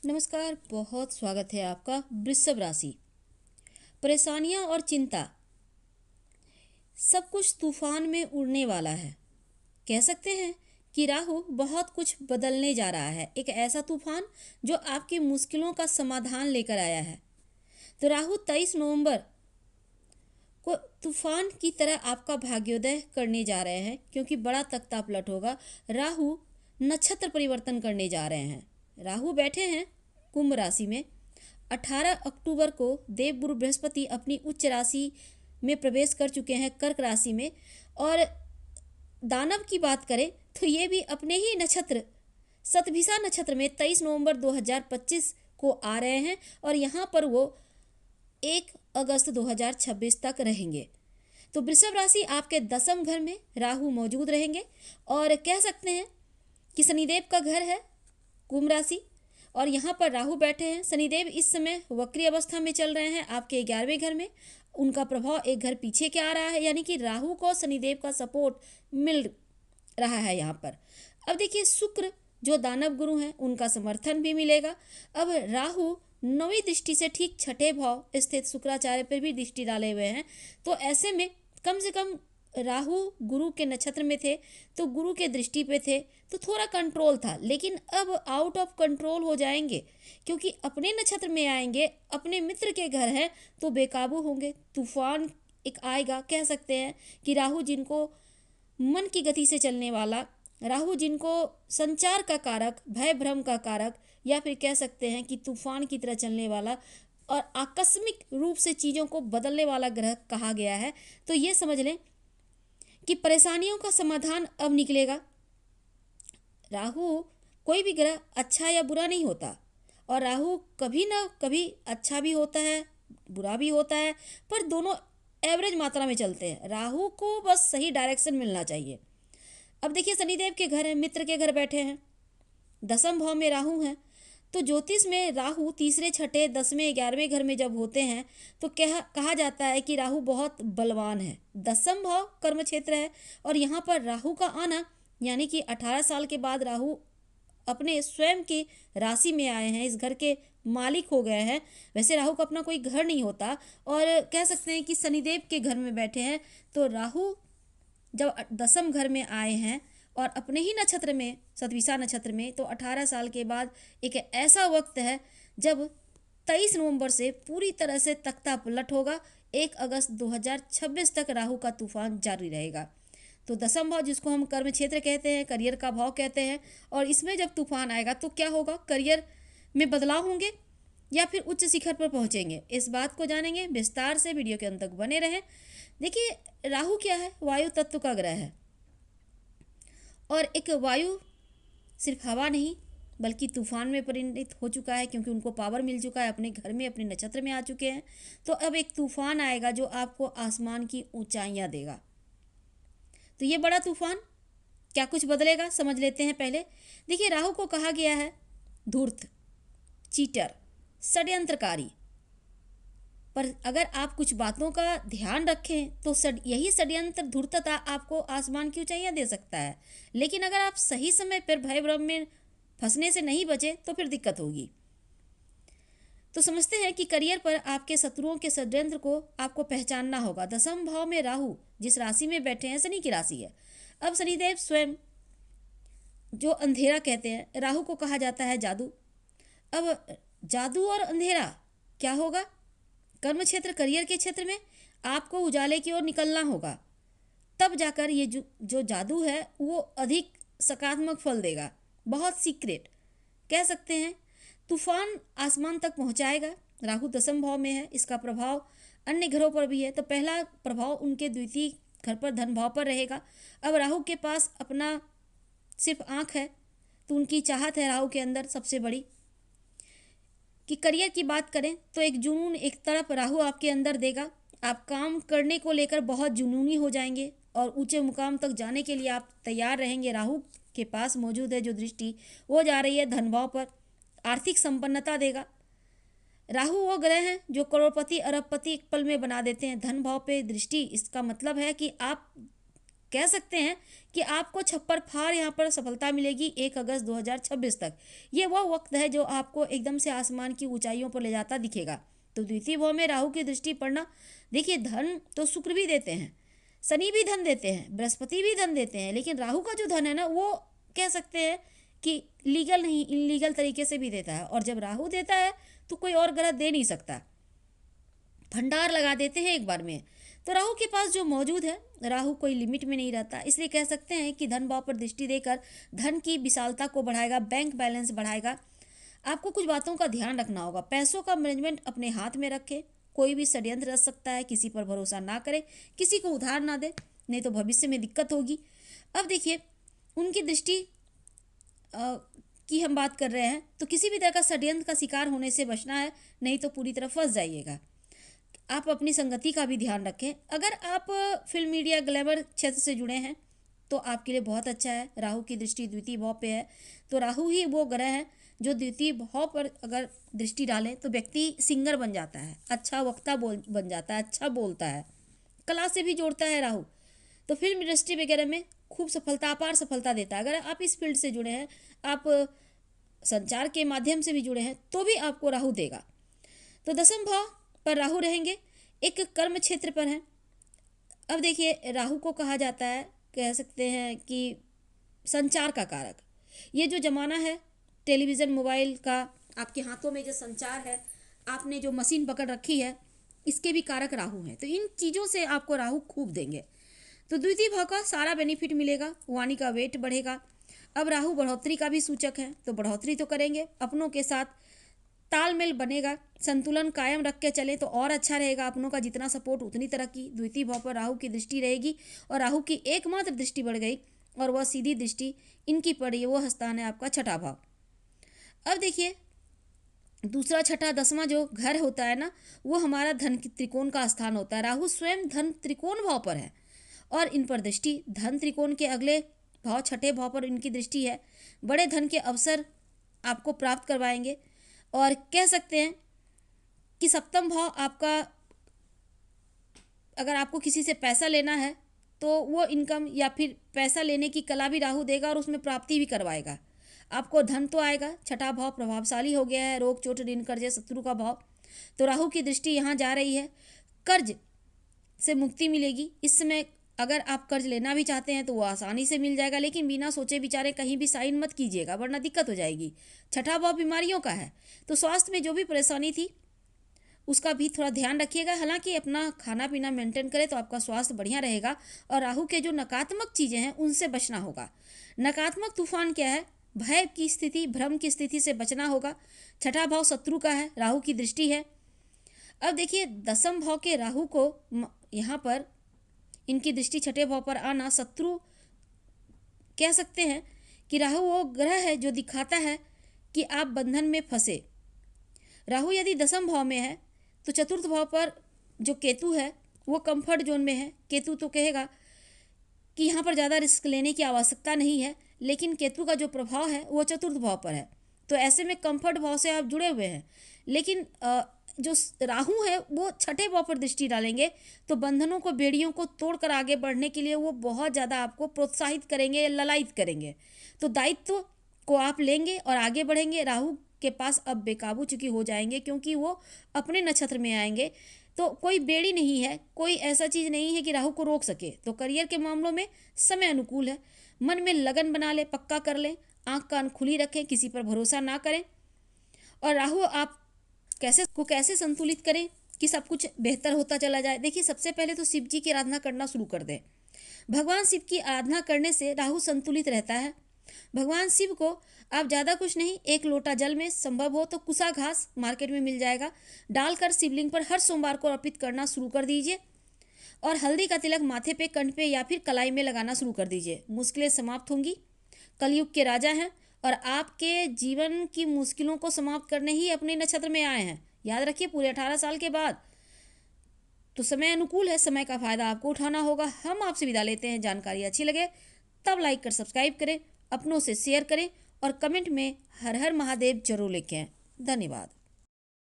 नमस्कार, बहुत स्वागत है आपका। वृषभ राशि, परेशानियां और चिंता, सब कुछ तूफान में उड़ने वाला है। कह सकते हैं कि राहु बहुत कुछ बदलने जा रहा है। एक ऐसा तूफान जो आपकी मुश्किलों का समाधान लेकर आया है। तो राहु 23 नवंबर को तूफान की तरह आपका भाग्योदय करने जा रहे हैं, क्योंकि बड़ा तख्ता पलट होगा। राहु नक्षत्र परिवर्तन करने जा रहे हैं। राहु बैठे हैं कुंभ राशि में। 18 अक्टूबर को देवगुरु बृहस्पति अपनी उच्च राशि में प्रवेश कर चुके हैं, कर्क राशि में। और दानव की बात करें तो ये भी अपने ही नक्षत्र शतभिषा नक्षत्र में 23 नवंबर 2025 को आ रहे हैं, और यहाँ पर वो 1 अगस्त 2026 तक रहेंगे। तो वृषभ राशि आपके 10वें घर में राहु मौजूद रहेंगे, और कह सकते हैं कि शनिदेव का घर है कुंभ राशि, और यहाँ पर राहु बैठे हैं। शनिदेव इस समय वक्री अवस्था में चल रहे हैं आपके 11वें घर में। उनका प्रभाव एक घर पीछे के आ रहा है, यानी कि राहु को शनिदेव का सपोर्ट मिल रहा है यहाँ पर। अब देखिए, शुक्र जो दानव गुरु हैं उनका समर्थन भी मिलेगा। अब राहु 9वीं दृष्टि से ठीक 6ठे भाव स्थित शुक्राचार्य पर भी दृष्टि डाले हुए हैं। तो ऐसे में कम से कम राहु गुरु के नक्षत्र में थे, तो गुरु के दृष्टि पे थे, तो थोड़ा कंट्रोल था। लेकिन अब आउट ऑफ कंट्रोल हो जाएंगे, क्योंकि अपने नक्षत्र में आएंगे, अपने मित्र के घर हैं, तो बेकाबू होंगे। तूफान एक आएगा। कह सकते हैं कि राहु जिनको मन की गति से चलने वाला, राहु जिनको संचार का कारक, भय भ्रम का कारक, या फिर कह सकते हैं कि तूफान की तरह चलने वाला और आकस्मिक रूप से चीज़ों को बदलने वाला ग्रह कहा गया है। तो ये समझ लें कि परेशानियों का समाधान अब निकलेगा। राहु कोई भी ग्रह अच्छा या बुरा नहीं होता, और राहु कभी ना कभी अच्छा भी होता है, बुरा भी होता है, पर दोनों एवरेज मात्रा में चलते हैं। राहु को बस सही डायरेक्शन मिलना चाहिए। अब देखिए, शनिदेव के घर है, मित्र के घर बैठे हैं, 10वें भाव में राहु हैं। तो ज्योतिष में राहु तीसरे, छठे, 10वें, 11वें घर में जब होते हैं तो कहा जाता है कि राहु बहुत बलवान है। 10वां भाव कर्म क्षेत्र है, और यहाँ पर राहु का आना यानी कि 18 साल के बाद राहु अपने स्वयं की राशि में आए हैं, इस घर के मालिक हो गए हैं। वैसे राहु का अपना कोई घर नहीं होता, और कह सकते हैं कि शनिदेव के घर में बैठे हैं। तो राहु जब 10वें घर में आए हैं और अपने ही नक्षत्र में, शतभिषा नक्षत्र में, तो 18 साल के बाद एक ऐसा वक्त है जब 23 नवंबर से पूरी तरह से तख्ता पलट होगा। 1 अगस्त 2026 तक राहु का तूफान जारी रहेगा। तो 10वां भाव जिसको हम कर्म क्षेत्र कहते हैं, करियर का भाव कहते हैं, और इसमें जब तूफान आएगा तो क्या होगा, करियर में बदलाव होंगे या फिर उच्च शिखर पर पहुंचेंगे, इस बात को जानेंगे विस्तार से। वीडियो के अंत तक बने रहें। देखिए, राहु क्या है, वायु तत्व का ग्रह है, और एक वायु सिर्फ हवा नहीं बल्कि तूफान में परिणित हो चुका है, क्योंकि उनको पावर मिल चुका है, अपने घर में, अपने नक्षत्र में आ चुके हैं। तो अब एक तूफान आएगा जो आपको आसमान की ऊंचाइयां देगा। तो ये बड़ा तूफान क्या कुछ बदलेगा, समझ लेते हैं पहले। देखिए, राहु को कहा गया है धूर्त, चीटर, षड्यंत्रकारी। पर अगर आप कुछ बातों का ध्यान रखें तो यही षड्यंत्र, धूर्तता आपको आसमान की ऊंचाइयां दे सकता है। लेकिन अगर आप सही समय पर भय भ्रम में फंसने से नहीं बचे तो फिर दिक्कत होगी। तो समझते हैं कि करियर पर आपके शत्रुओं के षड्यंत्र को आपको पहचानना होगा। 10वें भाव में राहु जिस राशि में बैठे हैं, शनि की राशि है। अब शनिदेव स्वयं जो अंधेरा कहते हैं, राहु को कहा जाता है जादू। अब जादू और अंधेरा क्या होगा, कर्म क्षेत्र, करियर के क्षेत्र में आपको उजाले की ओर निकलना होगा, तब जाकर ये जो जादू है वो अधिक सकारात्मक फल देगा। बहुत सीक्रेट कह सकते हैं। तूफान आसमान तक पहुंचाएगा। राहु 10वें भाव में है, इसका प्रभाव अन्य घरों पर भी है। तो पहला प्रभाव उनके द्वितीय घर पर, धन भाव पर रहेगा। अब राहु के पास अपना सिर्फ आँख है, तो उनकी चाहत है राहु के अंदर सबसे बड़ी कि करियर की बात करें तो एक जुनून, एक तड़प राहु आपके अंदर देगा। आप काम करने को लेकर बहुत जुनूनी हो जाएंगे, और ऊंचे मुकाम तक जाने के लिए आप तैयार रहेंगे। राहु के पास मौजूद है जो दृष्टि, वो जा रही है धन भाव पर, आर्थिक संपन्नता देगा। राहु वो ग्रह हैं जो करोड़पति, अरबपति एक पल में बना देते हैं। धन भाव पे दृष्टि, इसका मतलब है कि आप कह सकते हैं कि आपको छप्पर फाड़ यहाँ पर सफलता मिलेगी 1 अगस्त 2026 तक। ये वो वक्त है जो आपको एकदम से आसमान की ऊंचाइयों पर ले जाता दिखेगा। तो द्वितीय भाव में राहु की दृष्टि पड़ना, देखिए धन तो शुक्र भी देते हैं, शनि भी धन देते हैं, बृहस्पति भी धन देते हैं, लेकिन राहु का जो धन है ना वो कह सकते हैं कि लीगल नहीं, इनलीगल तरीके से भी देता है। और जब राहु देता है तो कोई और ग्रह दे नहीं सकता, भंडार लगा देते हैं एक बार में। तो राहु के पास जो मौजूद है, राहु कोई लिमिट में नहीं रहता, इसलिए कह सकते हैं कि धन भाव पर दृष्टि देकर धन की विशालता को बढ़ाएगा, बैंक बैलेंस बढ़ाएगा। आपको कुछ बातों का ध्यान रखना होगा, पैसों का मैनेजमेंट अपने हाथ में रखें, कोई भी षड्यंत्र रच सकता है, किसी पर भरोसा ना करें, किसी को उधार ना दे, नहीं तो भविष्य में दिक्कत होगी। अब देखिए उनकी दृष्टि की हम बात कर रहे हैं, तो किसी भी तरह का षड्यंत्र का शिकार होने से बचना है, नहीं तो पूरी तरह फंस जाइएगा। आप अपनी संगति का भी ध्यान रखें। अगर आप फिल्म मीडिया ग्लैमर क्षेत्र से जुड़े हैं तो आपके लिए बहुत अच्छा है। राहु की दृष्टि द्वितीय भाव पे है, तो राहु ही वो ग्रह है जो द्वितीय भाव पर अगर दृष्टि डालें तो व्यक्ति सिंगर बन जाता है, अच्छा वक्ता बन जाता है, अच्छा बोलता है, कला से भी जोड़ता है राहु। तो फिल्म इंडस्ट्री वगैरह में खूब सफलता, अपार सफलता देता है। अगर आप इस फील्ड से जुड़े हैं, आप संचार के माध्यम से भी जुड़े हैं, तो भी आपको राहु देगा। तो दसम भाव पर राहु रहेंगे, एक कर्म क्षेत्र पर है। अब देखिए राहु को कहा जाता है, कह सकते हैं कि संचार का कारक। ये जो ज़माना है टेलीविज़न मोबाइल का, आपके हाथों में जो संचार है, आपने जो मशीन पकड़ रखी है, इसके भी कारक राहु हैं। तो इन चीज़ों से आपको राहु खूब देंगे। तो द्वितीय भाव का सारा बेनिफिट मिलेगा, वाणी का वेट बढ़ेगा। अब राहु बढ़ोतरी का भी सूचक है, तो बढ़ोतरी तो करेंगे, अपनों के साथ तालमेल बनेगा, संतुलन कायम रख के चले तो और अच्छा रहेगा। अपनों का जितना सपोर्ट उतनी तरक्की। द्वितीय भाव पर राहु की दृष्टि रहेगी और राहु की एकमात्र दृष्टि बढ़ गई और वह सीधी दृष्टि इनकी पड़ी है, वो स्थान है आपका छठा भाव। अब देखिए दूसरा, छठा, दसवां जो घर होता है ना, वो हमारा धन त्रिकोण का स्थान होता है। राहु स्वयं धन त्रिकोण भाव पर है और इन पर दृष्टि, धन त्रिकोण के अगले भाव छठे भाव पर इनकी दृष्टि है। बड़े धन के अवसर आपको प्राप्त करवाएंगे और कह सकते हैं कि सप्तम भाव आपका, अगर आपको किसी से पैसा लेना है तो वो इनकम या फिर पैसा लेने की कला भी राहु देगा और उसमें प्राप्ति भी करवाएगा। आपको धन तो आएगा। छठा भाव प्रभावशाली हो गया है, रोग चोट ऋण कर्ज शत्रु का भाव, तो राहु की दृष्टि यहाँ जा रही है, कर्ज से मुक्ति मिलेगी। इस समय अगर आप कर्ज लेना भी चाहते हैं तो वो आसानी से मिल जाएगा, लेकिन बिना सोचे विचारे कहीं भी साइन मत कीजिएगा वरना दिक्कत हो जाएगी। छठा भाव बीमारियों का है, तो स्वास्थ्य में जो भी परेशानी थी उसका भी थोड़ा ध्यान रखिएगा। हालांकि अपना खाना पीना मेंटेन करें तो आपका स्वास्थ्य बढ़िया रहेगा। और राहु के जो नकारात्मक चीज़ें हैं उनसे बचना होगा। नकारात्मक तूफान क्या है, भय की स्थिति, भ्रम की स्थिति से बचना होगा। छठा भाव शत्रु का है, राहु की दृष्टि है। अब देखिए दसम भाव के राहु को यहाँ पर इनकी दृष्टि छठे भाव पर आना, शत्रु कह सकते हैं कि राहु वो ग्रह है जो दिखाता है कि आप बंधन में फंसे। राहु यदि दसम भाव में है तो चतुर्थ भाव पर जो केतु है वो कंफर्ट जोन में है। केतु तो कहेगा कि यहाँ पर ज़्यादा रिस्क लेने की आवश्यकता नहीं है, लेकिन केतु का जो प्रभाव है वो चतुर्थ भाव पर है, तो ऐसे में कंफर्ट भाव से आप जुड़े हुए हैं। लेकिन जो राहु है वो छठे भाव पर दृष्टि डालेंगे तो बंधनों को, बेड़ियों को तोड़कर आगे बढ़ने के लिए वो बहुत ज़्यादा आपको प्रोत्साहित करेंगे, ललायित करेंगे। तो दायित्व को आप लेंगे और आगे बढ़ेंगे। राहु के पास अब बेकाबू चूंकि हो जाएंगे क्योंकि वो अपने नक्षत्र में आएंगे, तो कोई बेड़ी नहीं है, कोई ऐसा चीज़ नहीं है कि राहु को रोक सके। तो करियर के मामलों में समय अनुकूल है। मन में लगन बना ले, पक्का कर लें, आँख कान खुली रखें, किसी पर भरोसा ना करें। और राहु आप कैसे संतुलित करें कि सब कुछ बेहतर होता चला जाए। देखिए सबसे पहले तो शिव जी की आराधना करना शुरू कर दें। भगवान शिव की आराधना करने से राहु संतुलित रहता है। भगवान शिव को आप ज़्यादा कुछ नहीं, 1 लोटा जल में संभव हो तो कुसा घास मार्केट में मिल जाएगा, डालकर शिवलिंग पर हर सोमवार को अर्पित करना शुरू कर दीजिए। और हल्दी का तिलक माथे पे, कंठ पे या फिर कलाई में लगाना शुरू कर दीजिए। मुश्किलें समाप्त होंगी। कलयुग के राजा हैं और आपके जीवन की मुश्किलों को समाप्त करने ही अपने नक्षत्र में आए हैं। याद रखिए पूरे 18 साल के बाद तो समय अनुकूल है, समय का फ़ायदा आपको उठाना होगा। हम आपसे विदा लेते हैं। जानकारी अच्छी लगे तब लाइक कर सब्सक्राइब करें, अपनों से शेयर करें और कमेंट में हर हर महादेव जरूर लिखें। धन्यवाद।